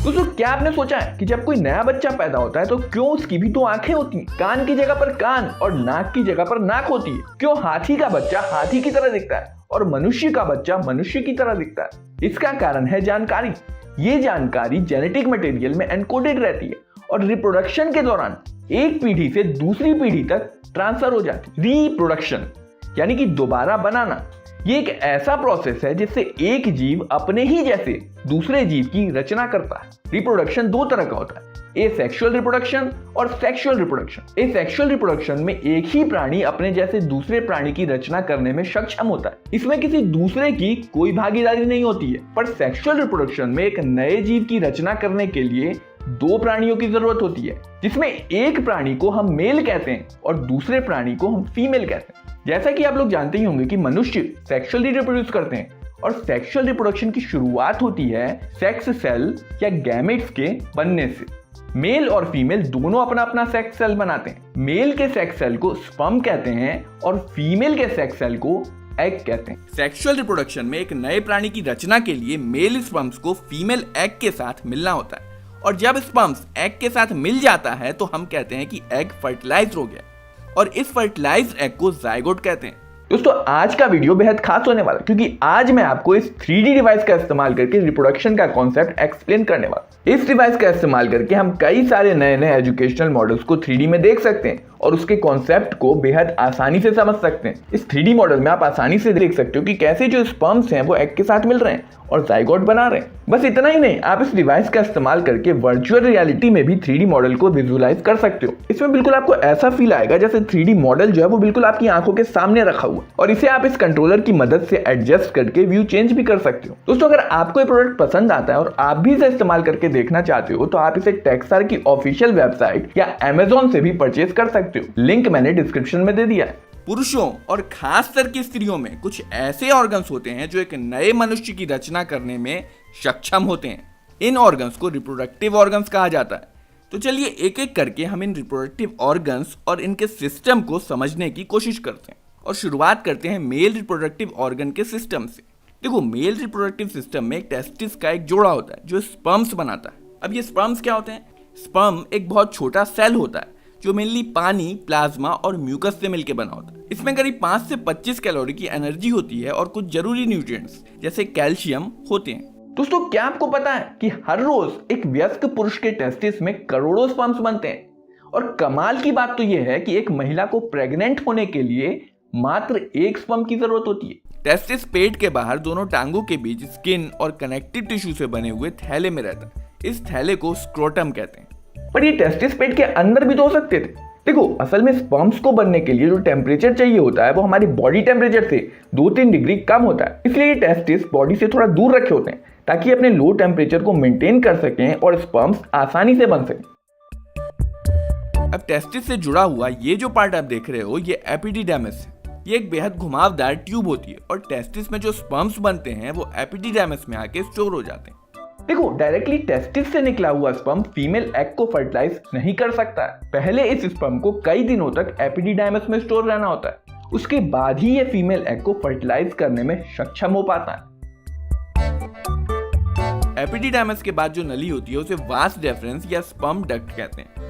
दोस्तों क्या आपने सोचा है कि जब कोई नया बच्चा पैदा होता है तो क्यों उसकी भी 2 आंखें होती हैं, कान की जगह पर कान और नाक की जगह पर नाक होती है? क्यों हाथी का बच्चा हाथी की तरह दिखता है और मनुष्य का बच्चा मनुष्य की तरह दिखता है? इसका कारण है जानकारी। ये जानकारी जेनेटिक मटेरियल में एनकोडेड रहती है और रिप्रोडक्शन के दौरान एक पीढ़ी से दूसरी पीढ़ी तक ट्रांसफर हो जाती है। रिप्रोडक्शन यानी कि दोबारा बनाना, ये एक ऐसा प्रोसेस है जिससे एक जीव अपने ही जैसे दूसरे जीव की रचना करता है। रिप्रोडक्शन 2 तरह का होता है, एसेक्सुअल रिप्रोडक्शन और सेक्सुअल रिप्रोडक्शन। एसेक्सुअल रिप्रोडक्शन में एक ही प्राणी अपने जैसे दूसरे प्राणी की रचना करने में सक्षम होता है, इसमें किसी दूसरे की कोई भागीदारी नहीं होती है। पर सेक्सुअल रिप्रोडक्शन में एक नए जीव की रचना करने के लिए 2 प्राणियों की जरूरत होती है, जिसमें एक प्राणी को हम मेल कहते हैं और दूसरे प्राणी को हम फीमेल कहते हैं। जैसा कि आप लोग जानते ही होंगे कि मनुष्य सेक्सुअली रिप्रोड्यूस करते हैं और सेक्सुअल रिप्रोडक्शन की शुरुआत होती है सेक्स सेल या गैमेट्स के बनने से। मेल और फीमेल दोनों अपना अपना सेक्स सेल बनाते हैं। मेल के सेक्स सेल को स्पर्म कहते हैं और फीमेल के सेक्स सेल को एग कहते हैं। सेक्सुअल रिप्रोडक्शन में एक नए प्राणी की रचना के लिए मेल स्पर्म्स को फीमेल एग के साथ मिलना होता है और जब स्पर्म्स एग के साथ मिल जाता है तो हम कहते हैं कि एग फर्टिलाइज हो गया और इस फर्टिलाइज्ड एग को जाइगोट कहते हैं। दोस्तों आज का वीडियो बेहद खास होने वाला है क्योंकि आज मैं आपको इस 3D डिवाइस का इस्तेमाल करके रिप्रोडक्शन का कॉन्सेप्ट एक्सप्लेन करने वाला। इस डिवाइस का इस्तेमाल करके हम कई सारे नए नए एजुकेशनल मॉडल्स को 3D में देख सकते हैं और उसके कॉन्सेप्ट को बेहद आसानी से समझ सकते हैं। इस 3D मॉडल में आप आसानी से देख सकते हो कि कैसे जो स्पर्म्स हैं वो एग के साथ मिल रहे हैं और जाइगोट बना रहे हैं। बस इतना ही नहीं, आप इस डिवाइस का इस्तेमाल करके वर्चुअल रियलिटी में भी 3D मॉडल को विजुअलाइज कर सकते हो। इसमें बिल्कुल आपको ऐसा फील आएगा जैसे 3D मॉडल जो है वो बिल्कुल आपकी आंखों के सामने रखा हुआ और इसे आप इस कंट्रोलर की मदद से एडजस्ट करके व्यू चेंज भी कर सकते हो। दोस्तों अगर आपको ये प्रोडक्ट पसंद आता है और आप भी इसे इस्तेमाल करके देखना चाहते हो तो आप इसे टेक्सार की ऑफिशियल वेबसाइट या Amazon से भी परचेज कर सकते हो। लिंक मैंने डिस्क्रिप्शन में दे दिया है। पुरुषों और खास कर की स्त्रियों में कुछ ऐसे ऑर्गन्स होते हैं जो एक नए मनुष्य की रचना करने में सक्षम होते हैं। इन ऑर्गन्स को रिप्रोडक्टिव ऑर्गन्स कहा जाता है। तो चलिए एक एक करके हम इन रिप्रोडक्टिव ऑर्गन्स और इनके सिस्टम को समझने की कोशिश करते हैं और शुरुआत करते हैं मेल रिप्रोडक्टिव ऑर्गन के सिस्टम से। देखो, मेल रिप्रोडक्टिव सिस्टम में एक टेस्टिस का एक जोड़ा होता है जो स्पर्म्स बनाता है। अब ये स्पर्म्स क्या होते हैं? स्पर्म एक बहुत छोटा सेल होता है जो मेनली पानी, प्लाज्मा और म्यूकस से मिलकर बना होता है। इसमें करीब 5 से 25 कैलोरी की एनर्जी होती है और कुछ जरूरी न्यूट्रिएंट्स जैसे कैल्शियम होते हैं। दोस्तों क्या आपको पता है कि हर रोज एक वयस्क पुरुष के टेस्टिस में करोड़ों स्पर्म्स बनते हैं और कमाल की बात तो यह है कि एक महिला को प्रेग्नेंट होने के लिए मात्र 1 स्पर्म की जरूरत होती है। टेस्टिस पेट के बाहर दोनों टांगों के बीच स्किन और कनेक्टिव टिश्यू से बने हुए थैले में रहता है। इस थैले को स्क्रोटम कहते हैं। पर ये टेस्टिस पेट के अंदर भी तो हो सकते थे। देखो, असल में स्पर्म्स को बनने के लिए जो टेम्परेचर चाहिए होता है वो हमारी बॉडी टेम्परेचर से 2-3 डिग्री कम होता है। इसलिए ये टेस्टिस बॉडी से थोड़ा दूर रखे होते हैं ताकि अपने लो टेम्परेचर को मेंटेन कर सकें और स्पर्म्स आसानी से बन सकें। अब टेस्टिस से जुड़ा हुआ ये जो पार्ट आप देख रहे हो ये एपिडिडर्मिस है। ये एक बेहद घुमावदार ट्यूब होती है और टेस्टिस में जो स्पर्म्स बनते हैं वो एपिडिडर्मिस में आके स्टोर हो जाते हैं। देखो, डायरेक्टली टेस्टिस से निकला हुआ स्पर्म फीमेल एग को फर्टिलाइज नहीं कर सकता है। पहले इस स्पर्म को कई दिनों तक एपिडिडर्मिस में स्टोर रहना होता है, उसके बाद ही ये फीमेल एग को फर्टिलाइज करने में सक्षम हो पाता है। एपिडिडर्मिस के बाद जो नली होती है उसे वास डेफरेंस या स्पर्म डक्ट कहते हैं।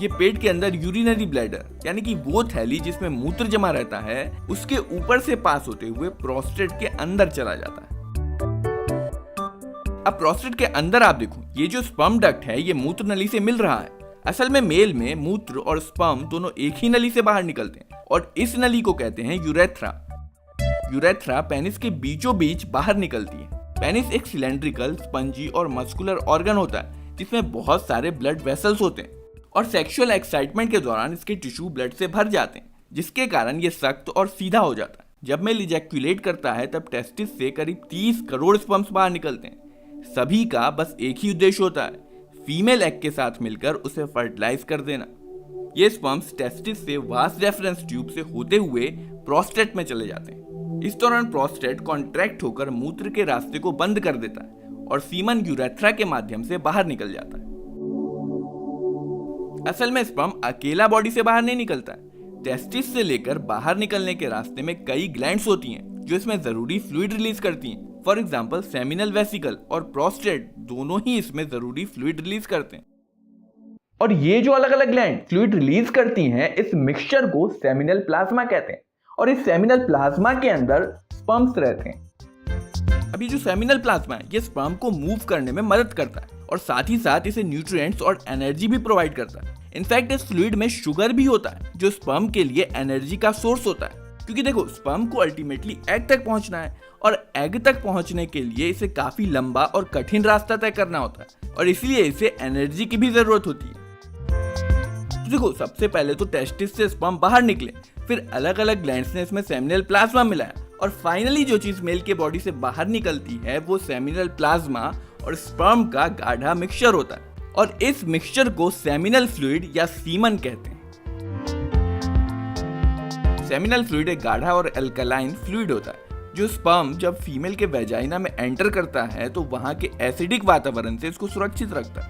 ये पेट के अंदर यूरिनरी ब्लैडर यानी कि वो थैली जिसमें मूत्र जमा रहता है उसके ऊपर से पास होते हुए प्रोस्टेट के अंदर चला जाता है। अब प्रोस्टेट के अंदर आप देखो, ये जो स्पर्म डक्ट है ये मूत्र नली से मिल रहा है। असल में मेल में मूत्र और स्पर्म दोनों एक ही नली से बाहर निकलते हैं और इस नली को कहते हैं यूरेथ्रा। यूरेथ्रा पेनिस के बीचों बीच बाहर निकलती है। पेनिस एक सिलेंड्रिकल, स्पंजी और मस्कुलर ऑर्गन होता है जिसमें बहुत सारे ब्लड वेसल्स होते हैं और सेक्सुअल एक्साइटमेंट के दौरान इसके टिश्यू ब्लड से भर जाते हैं जिसके कारण ये सख्त और सीधा हो जाता है। जब मेल इजैक्यूलेट करता है तब टेस्टिस से करीब 30 करोड़ स्पर्म्स बाहर निकलते हैं। सभी का बस एक ही उद्देश्य होता है, फीमेल एग के साथ मिलकर उसे फर्टिलाइज कर देना। ये स्पर्म्स टेस्टिस से वास डेफरेंस ट्यूब से होते हुए प्रोस्टेट में चले जाते हैं। इस दौरान प्रोस्टेट कॉन्ट्रैक्ट होकर मूत्र के रास्ते को बंद कर देता है और सीमन यूरेथ्रा के माध्यम से बाहर निकल जाता है। असल में स्पर्म अकेला बॉडी से बाहर नहीं निकलता है। टेस्टिस से लेकर बाहर निकलने के रास्ते में कई ग्लैंड्स होती हैं जो इसमें जरूरी फ्लूइड रिलीज करती हैं। फॉर एग्जाम्पल सेमिनल वेसिकल और प्रोस्टेट दोनों ही इसमें जरूरी फ्लूइड रिलीज करते हैं। और ये जो अलग अलग ग्लैंड फ्लूइड रिलीज करती हैं, इस मिक्सचर को सेमिनल प्लाज्मा कहते हैं। और इस सेमिनल प्लाज्मा के अंदर स्पर्म्स रहते हैं। अभी जो सेमिनल प्लाज्मा है ये स्पर्म को मूव करने में मदद करता है और साथ ही साथ इसे न्यूट्रिएंट्स और एनर्जी भी प्रोवाइड करता है। इनफैक्ट इस फ्लूइड में शुगर भी होता है जो स्पर्म के लिए एनर्जी का सोर्स होता है, क्योंकि देखो स्पर्म को अल्टीमेटली एग तक पहुंचना है और एग तक पहुंचने के लिए इसे काफी लंबा और कठिन रास्ता तय करना होता है और इसलिए इसे एनर्जी की भी जरूरत होती है। तो देखो सबसे पहले तो टेस्टिस से स्पर्म बाहर निकले, फिर अलग अलग ग्लैंड्स ने इसमें सेमिनल प्लाज्मा मिलाया और फाइनली जो चीज मेल के बॉडी से बाहर निकलती है वो सेमिनल प्लाज्मा और स्पर्म का गाढ़ा मिक्सचर होता है और इस मिक्सचर को सेमिनल फ्लूइड या सीमन कहते हैं। सेमिनल फ्लूइड एक गाढ़ा और अल्कलाइन फ्लूइड होता है जो स्पर्म जब फीमेल के वेजाइना में एंटर करता है तो वहां के एसिडिक वातावरण से इसको सुरक्षित रखता है।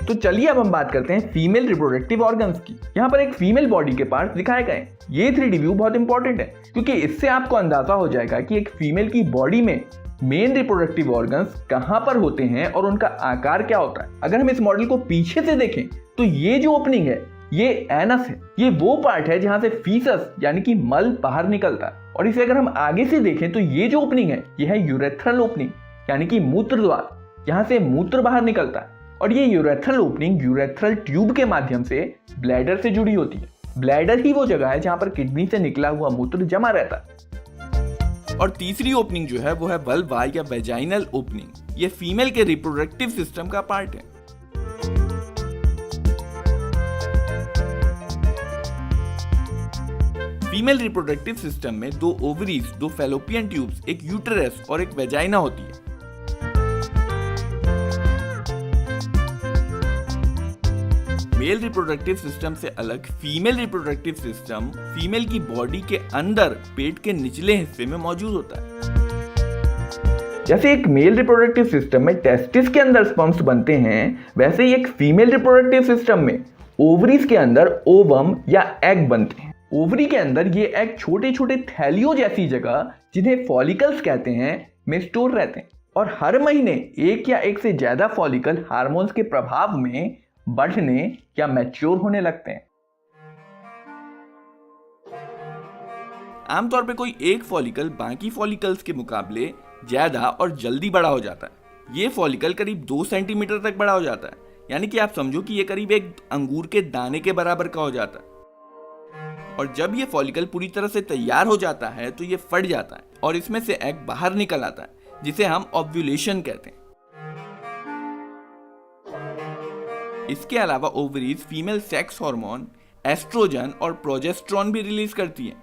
तो चलिए अब हम बात करते हैं फीमेल रिप्रोडक्टिव ऑर्गन्स की। यहाँ पर एक फीमेल बॉडी के पार्ट्स दिखाए गए। ये 3D व्यू बहुत इंपॉर्टेंट है क्योंकि इससे आपको अंदाजा हो जाएगा कि एक फीमेल की बॉडी में मेन रिप्रोडक्टिव ऑर्गन्स कहाँ पर होते हैं और उनका आकार क्या होता है। अगर हम इस मॉडल को पीछे से देखें तो ये जो ओपनिंग है ये एनस है। ये वो पार्ट है जहां से फीसस यानी कि मल बाहर निकलता है। और इसे अगर हम आगे से देखें तो ये जो ओपनिंग है ये है यूरेथ्रल ओपनिंग यानी कि मूत्र द्वार, यहाँ से मूत्र बाहर निकलता है। और ये यूरेथ्रल ओपनिंग यूरेथ्रल ट्यूब के माध्यम से ब्लैडर से जुड़ी होती है। ब्लैडर ही वो जगह है जहां पर किडनी से निकला हुआ मूत्र जमा रहता है। और तीसरी ओपनिंग जो है वो है वल्वा या वेजाइनल ओपनिंग। ये फीमेल के रिप्रोडक्टिव सिस्टम का पार्ट है। फीमेल रिप्रोडक्टिव सिस्टम में 2 ओवरीज, 2 फैलोपियन ट्यूब्स, एक यूटेरस और एक वेजाइना होती है। मेल रिप्रोडक्टिव सिस्टम से अलग फीमेल रिप्रोडक्टिव सिस्टम फीमेल की बॉडी के अंदर पेट के निचले हिस्से में मौजूद होता है। जैसे एक मेल रिप्रोडक्टिव सिस्टम में टेस्टिस के अंदर स्पर्म्स बनते हैं, वैसे ही एक फीमेल रिप्रोडक्टिव सिस्टम में ओवरीज के अंदर ओवम या एग बनते हैं। ओवरी के अंदर ये एग छोटे छोटे थैलियों जैसी जगह, जिन्हें फॉलिकल्स कहते हैं, में स्टोर रहते हैं। और हर महीने एक या एक से ज्यादा फॉलिकल हार्मोन्स के प्रभाव में बढ़ने या मैच्योर होने लगते हैं। आमतौर पे कोई एक फॉलिकल बाकी फॉलिकल्स के मुकाबले ज्यादा और जल्दी बड़ा हो जाता है। ये फॉलिकल करीब 2 सेंटीमीटर तक बड़ा हो जाता है, यानी कि आप समझो कि ये करीब एक अंगूर के दाने के बराबर का हो जाता है। और जब ये फॉलिकल पूरी तरह से तैयार हो जाता है तो ये फट जाता है और इसमें से एग बाहर निकल आता है, जिसे हम ओव्यूलेशन कहते हैं। इसके अलावा ovaries female sex hormone, oestrogen और प्रोजेस्टेरोन भी रिलीज करती है।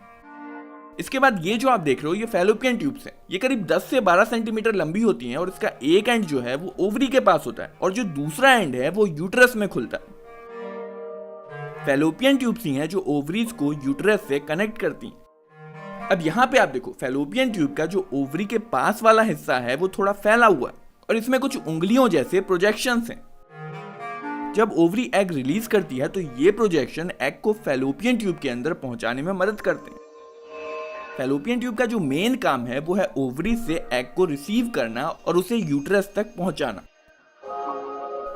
इसके बाद ये जो आप देख रहे हो ये फैलोपियन ट्यूब्स हैं। ये करीब 10 से 12 सेंटीमीटर लंबी होती हैं और इसका एक एंड जो है वो ओवरी के पास होता है और जो दूसरा एंड है वो यूटेरस में खुलता है। फैलोपियन ट्यूब्स ही हैं जो ओवरीज को यूटेरस से कनेक्ट करती हैं। अब यहाँ पे आप देखो फैलोपियन ट्यूब का जो ओवरी के पास वाला हिस्सा है वो थोड़ा फैला हुआ है और इसमें कुछ उंगलियों जैसे प्रोजेक्शंस हैं। जब ओवरी एग रिलीज करती है तो ये प्रोजेक्शन एग को फैलोपियन ट्यूब के अंदर पहुंचाने में मदद करते हैं। फैलोपियन ट्यूब का जो मेन काम है वो है ओवरी से एग को रिसीव करना और उसे यूटेरस तक पहुंचाना।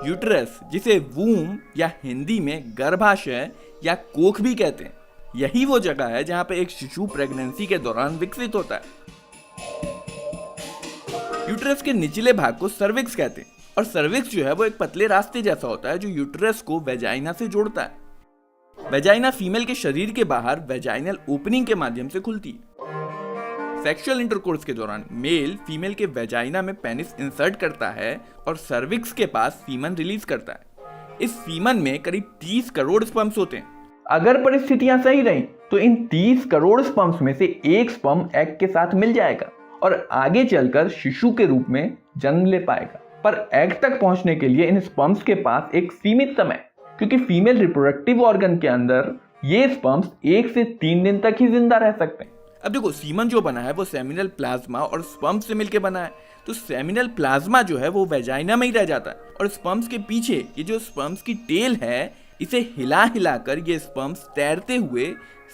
यूटेरस, जिसे वूम या हिंदी में गर्भाशय या कोख भी कहते हैं, यही वो जगह है जहां पे एक शिशु प्रेगनेंसी के दौरान विकसित होता है। यूटेरस के निचले भाग को सर्विक्स कहते हैं और सर्विक्स जो है वो एक पतले रास्ते जैसा होता है जो यूटेरस को वेजाइना से जोड़ता है। वेजाइना फीमेल के शरीर के बाहर वेजाइनल ओपनिंग के माध्यम से खुलती है। सेक्सुअल इंटरकोर्स के दौरान मेल फीमेल के वेजाइना में पेनिस इंसर्ट करता है और सर्विक्स के पास सीमन रिलीज करता है। इस सीमन में करीब 30 करोड़ स्पर्म्स होते हैं। अगर परिस्थितियां सही रहीं तो इन 30 करोड़ स्पर्म्स में से एक स्पर्म एग के साथ मिल जाएगा और आगे चलकर शिशु के रूप में जन्म ले पाएगा। पर एग तक पहुंचने के लिए इन स्पर्म्स के पास एक सीमित समय, क्योंकि फीमेल रिप्रोडक्टिव ऑर्गन के अंदर ये स्पर्म्स 1 से 3 दिन तक ही जिंदा रह सकते हैं। अब देखो सीमन जो बना है वो सेमिनल प्लाज्मा और स्पर्म से मिलकर बना है, तो सेमिनल प्लाज्मा जो है वो वेजाइना में ही रह जाता है और स्पर्म्स के पीछे ये जो स्पर्म्स की टेल है इसे हिला हिलाकर ये स्पर्म्स तैरते हुए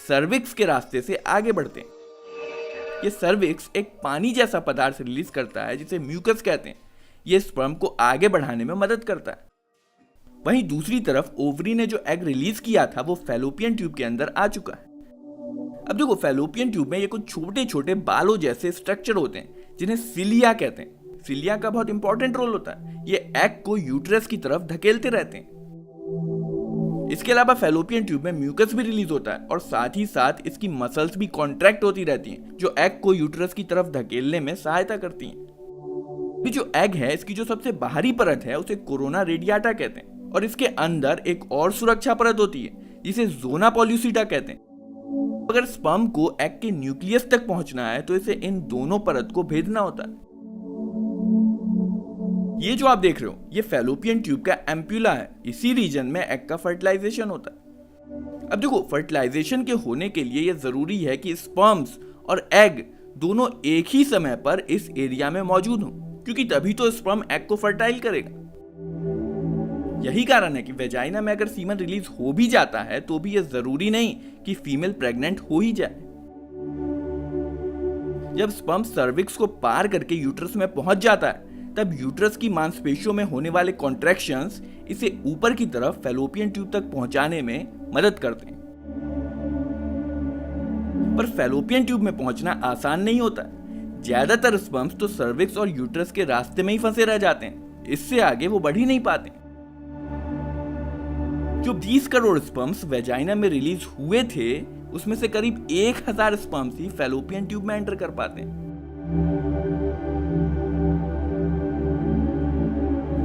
सर्विक्स के रास्ते से आगे बढ़ते हैं। ये सर्विक्स एक पानी जैसा पदार्थ रिलीज करता है जिसे म्यूकस कहते हैं। ये स्पर्म को आगे बढ़ाने में मदद करता है। वहीं दूसरी तरफ ओवरी ने जो एग रिलीज किया था वो फैलोपियन ट्यूब के अंदर आ चुका है। अब देखो, फैलोपियन ट्यूब में ये कुछ छोटे छोटे बालों जैसे स्ट्रक्चर होते हैं जिन्हें सिलिया कहते हैं। सिलिया का बहुत इंपॉर्टेंट रोल होता है, ये एग को यूट्रस की तरफ धकेलते रहते हैं। इसके अलावा फैलोपियन ट्यूब में म्यूकस भी रिलीज होता है और साथ ही साथ इसकी मसल्स भी कॉन्ट्रैक्ट होती रहती हैं जो एग को यूट्रस की तरफ धकेलने में सहायता करती हैं। ये जो एग है इसकी जो सबसे बाहरी परत है उसे कोरोना रेडियाटा कहते हैं और इसके अंदर एक और सुरक्षा परत होती है जिसे जोना पॉल्यूसिटा कहते हैं। अगर स्पर्म को एग के न्यूक्लियस तक पहुंचना है तो इसे इन दोनों परत को भेदना होता है। ये जो आप देख रहे हो ये फैलोपियन ट्यूब का एम्प्यूला है। इसी रीजन में एग का फर्टिलाइजेशन होता है। अब देखो, फर्टिलाइजेशन के होने के लिए ये जरूरी है कि स्पर्म्स और एग दोनों एक ही समय पर इस एरिया में मौजूद हों, क्योंकि तभी तो स्पर्म एग को फर्टाइल करेगा। यही कारण है कि वेजाइना में अगर सीमन रिलीज हो भी जाता है तो भी यह जरूरी नहीं कि फीमेल प्रेग्नेंट हो ही जाए। जब स्पर्म सर्विक्स को पार करके यूट्रस में पहुंच जाता है तब यूट्रस की मांसपेशियों में होने वाले कॉन्ट्रैक्शंस इसे ऊपर की तरफ फैलोपियन ट्यूब तक पहुंचाने में मदद करते हैं। पर फैलोपियन ट्यूब में पहुंचना आसान नहीं होता। ज्यादातर स्पर्म्स तो सर्विक्स और यूट्रस के रास्ते में ही फंसे रह जाते हैं, इससे आगे वो बढ़ ही नहीं पाते। जो 20 करोड़ स्पर्म्स वेजाइना में रिलीज हुए थे उसमें से करीब 1000 स्पर्म्स ही फैलोपियन ट्यूब में एंटर कर पाते हैं।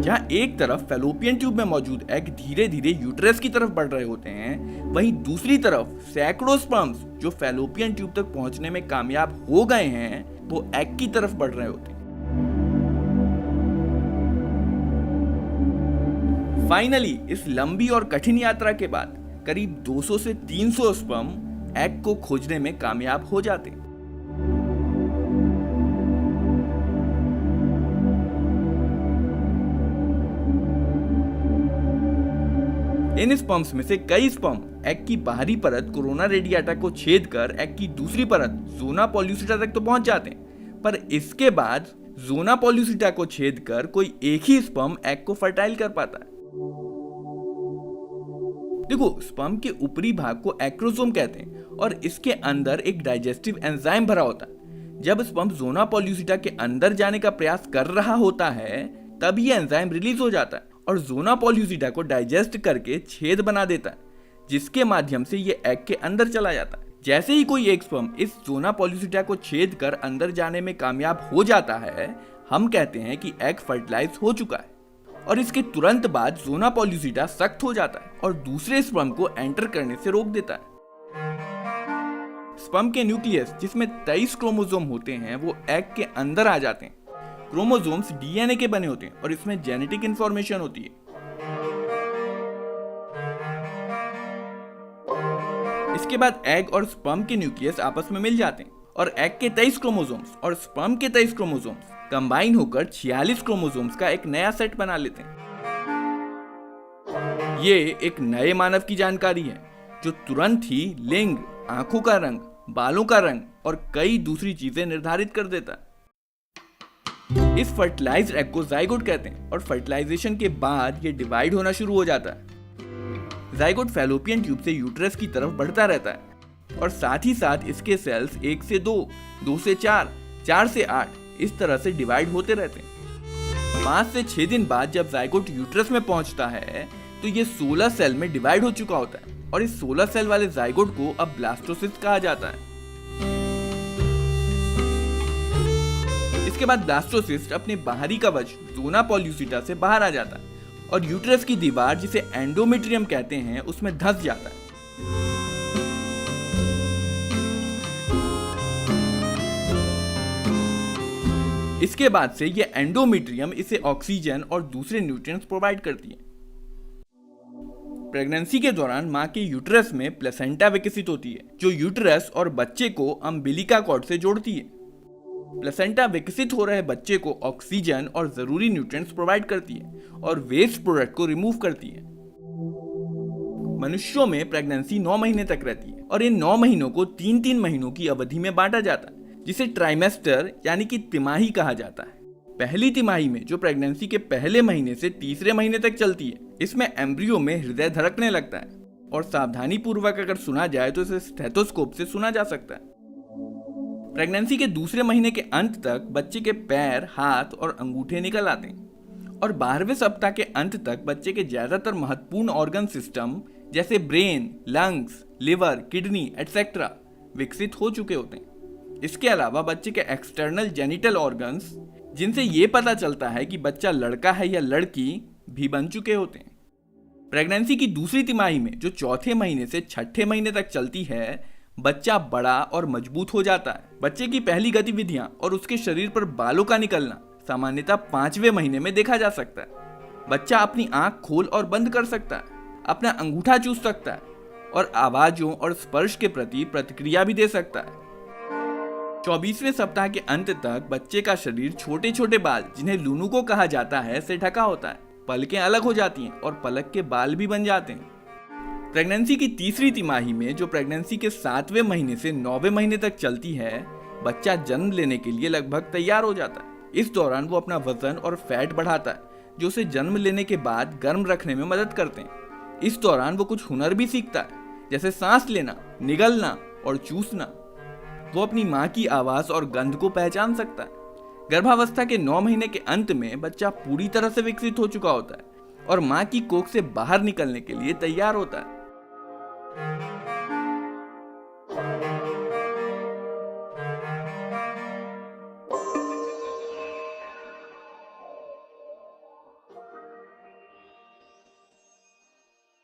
जहां एक तरफ फैलोपियन ट्यूब में मौजूद एग धीरे धीरे यूट्रस की तरफ बढ़ रहे होते हैं, वहीं दूसरी तरफ सैकड़ों स्पर्म्स जो फैलोपियन ट्यूब तक पहुंचने में कामयाब हो गए हैं वो एग की तरफ बढ़ रहे होते हैं। फाइनली इस लंबी और कठिन यात्रा के बाद करीब 200 से 300 स्पर्म एग को खोजने में कामयाब हो जाते हैं। इन स्पर्म्स में से कई स्पर्म एग की बाहरी परत कोरोना रेडियाटा को छेद कर एग की दूसरी परत जोना पॉल्यूसिटा तक तो पहुंच जाते हैं, पर इसके बाद जोना पॉल्यूसिटा को छेद कर कोई एक ही स्पर्म एग को फर्टाइल कर पाता है। देखो, स्पर्म के ऊपरी भाग को एक्रोसोम कहते हैं और इसके अंदर एक डाइजेस्टिव एंजाइम भरा होता है। जब स्पर्म जोना पॉल्यूसिटा के अंदर जाने का प्रयास कर रहा होता है तब ये एंजाइम रिलीज हो जाता है और जोना पॉल्यूसिटा को डाइजेस्ट करके छेद बना देता है, जिसके माध्यम से ये एग के अंदर चला जाता है। जैसे ही कोई एक स्पर्म इस जोना पॉल्यूसिटा को छेद कर अंदर जाने में कामयाब हो जाता है, हम कहते हैं कि एग फर्टिलाइज हो चुका है। और इसके तुरंत बाद जोना पॉल्यूसिटा सख्त हो जाता है और दूसरे स्पर्म को एंटर करने से रोक देता है। स्पर्म के न्यूक्लियस जिसमें 23 क्रोमोसोम होते हैं वो एग के अंदर आ जाते हैं। क्रोमोसोम्स डीएनए के बने होते हैं और इसमें जेनेटिक इंफॉर्मेशन होती है। इसके बाद एग और स्पर्म के न्यूक्लियस आपस में मिल जाते हैं और एग के 23 क्रोमोसोम्स और स्पर्म के 23 क्रोमोसोम्स कंबाइन होकर 46 क्रोमोसोम्स का एक नया सेट बना लेते हैं। ये एक नए मानव की जानकारी है जो तुरंत ही लिंग, आंखों का रंग, बालों का रंग और कई दूसरी चीजें निर्धारित कर देता है। इस फर्टिलाइज्ड एग को जाइगोट कहते हैं और फर्टिलाइजेशन के बाद ये डिवाइड होना शुरू हो जाता है। जाइगोट फैलोपियन ट्यूब से यूट्रस की तरफ बढ़ता रहता है और साथ ही साथ इसके सेल्स 1 से 2, 2 से 4, 4 से 8 इस तरह से डिवाइड होते रहते हैं। 5 से 6 दिन बाद जब जाइगोट यूट्रस में पहुंचता है तो ये 16 सेल में डिवाइड हो चुका होता है और इस 16 सेल वाले जाइगोट को अब ब्लास्टोसिस्ट कहा जाता है। इसके बाद ब्लास्टोसिस्ट अपने बाहरी कवच जोना पॉल्यूसिटा से बाहर आ जाता है और यूट्रस की दीवार जिसे एंडोमेट्रियम कहते हैं उसमें धंस जाता है। इसके बाद से ये एंडोमेट्रियम इसे ऑक्सीजन और दूसरे न्यूट्रिएंट्स प्रोवाइड करती है। प्रेगनेंसी के दौरान मां के यूट्रस में प्लेसेंटा विकसित होती है जो यूट्रस और बच्चे को अम्बिलिका कॉर्ड से जोड़ती है। प्लेसेंटा विकसित हो रहे बच्चे को ऑक्सीजन और जरूरी न्यूट्रिएंट्स प्रोवाइड करती है और वेस्ट प्रोडक्ट को रिमूव करती है। मनुष्यों में प्रेगनेंसी 9 महीने तक रहती है और इन 9 महीनों को 3-3 महीनों की अवधि में बांटा जाता है, जिसे ट्राइमेस्टर यानी कि तिमाही कहा जाता है। पहली तिमाही में जो प्रेगनेंसी के पहले महीने से तीसरे महीने तक चलती है, इसमें एम्ब्रियो में हृदय धड़कने लगता है और सावधानी पूर्वक अगर सुना जाए तो इसे स्टेथोस्कोप से सुना जा सकता है। प्रेगनेंसी के दूसरे महीने के अंत तक बच्चे के पैर, हाथ और अंगूठे निकल आते हैं और 12वें सप्ताह के अंत तक बच्चे के ज्यादातर महत्वपूर्ण ऑर्गन सिस्टम जैसे brain, lungs, liver, kidney etcetera विकसित हो चुके होते हैं। इसके अलावा बच्चे के एक्सटर्नल जेनिटल ऑर्गन्स, जिनसे ये पता चलता है कि बच्चा लड़का है या लड़की, भी बन चुके होते हैं। प्रेगनेंसी की दूसरी तिमाही में जो चौथे महीने से छठे महीने तक चलती है, बच्चा बड़ा और मजबूत हो जाता है। बच्चे की पहली गतिविधियां और उसके शरीर पर बालों का निकलना सामान्यतः 5वें महीने में देखा जा सकता है। बच्चा अपनी आंख खोल और बंद कर सकता है, अपना अंगूठा चूस सकता है और आवाजों और स्पर्श के प्रति प्रतिक्रिया भी दे सकता है। 24वें सप्ताह के अंत तक बच्चे का शरीर छोटे छोटे बाल, जिन्हें लूनुको कहा जाता है, से ढका होता है। पलकें अलग हो जाती हैं और पलक के बाल भी बन जाते हैं। प्रेगनेंसी की तीसरी तिमाही में जो प्रेगनेंसी के 7वें महीने से 9वें महीने तक चलती है, बच्चा जन्म लेने के लिए लगभग तैयार हो जाता है। इस दौरान वो अपना वजन और फैट बढ़ाता है, जो उसे जन्म लेने के बाद गर्म रखने में मदद करते हैं। इस दौरान वो कुछ हुनर भी सीखता है, जैसे सांस लेना, निगलना और चूसना। वो अपनी माँ की आवाज और गंध को पहचान सकता है। गर्भावस्था के 9 महीने के अंत में बच्चा पूरी तरह से विकसित हो चुका होता है और माँ की कोख से बाहर निकलने के लिए तैयार होता है।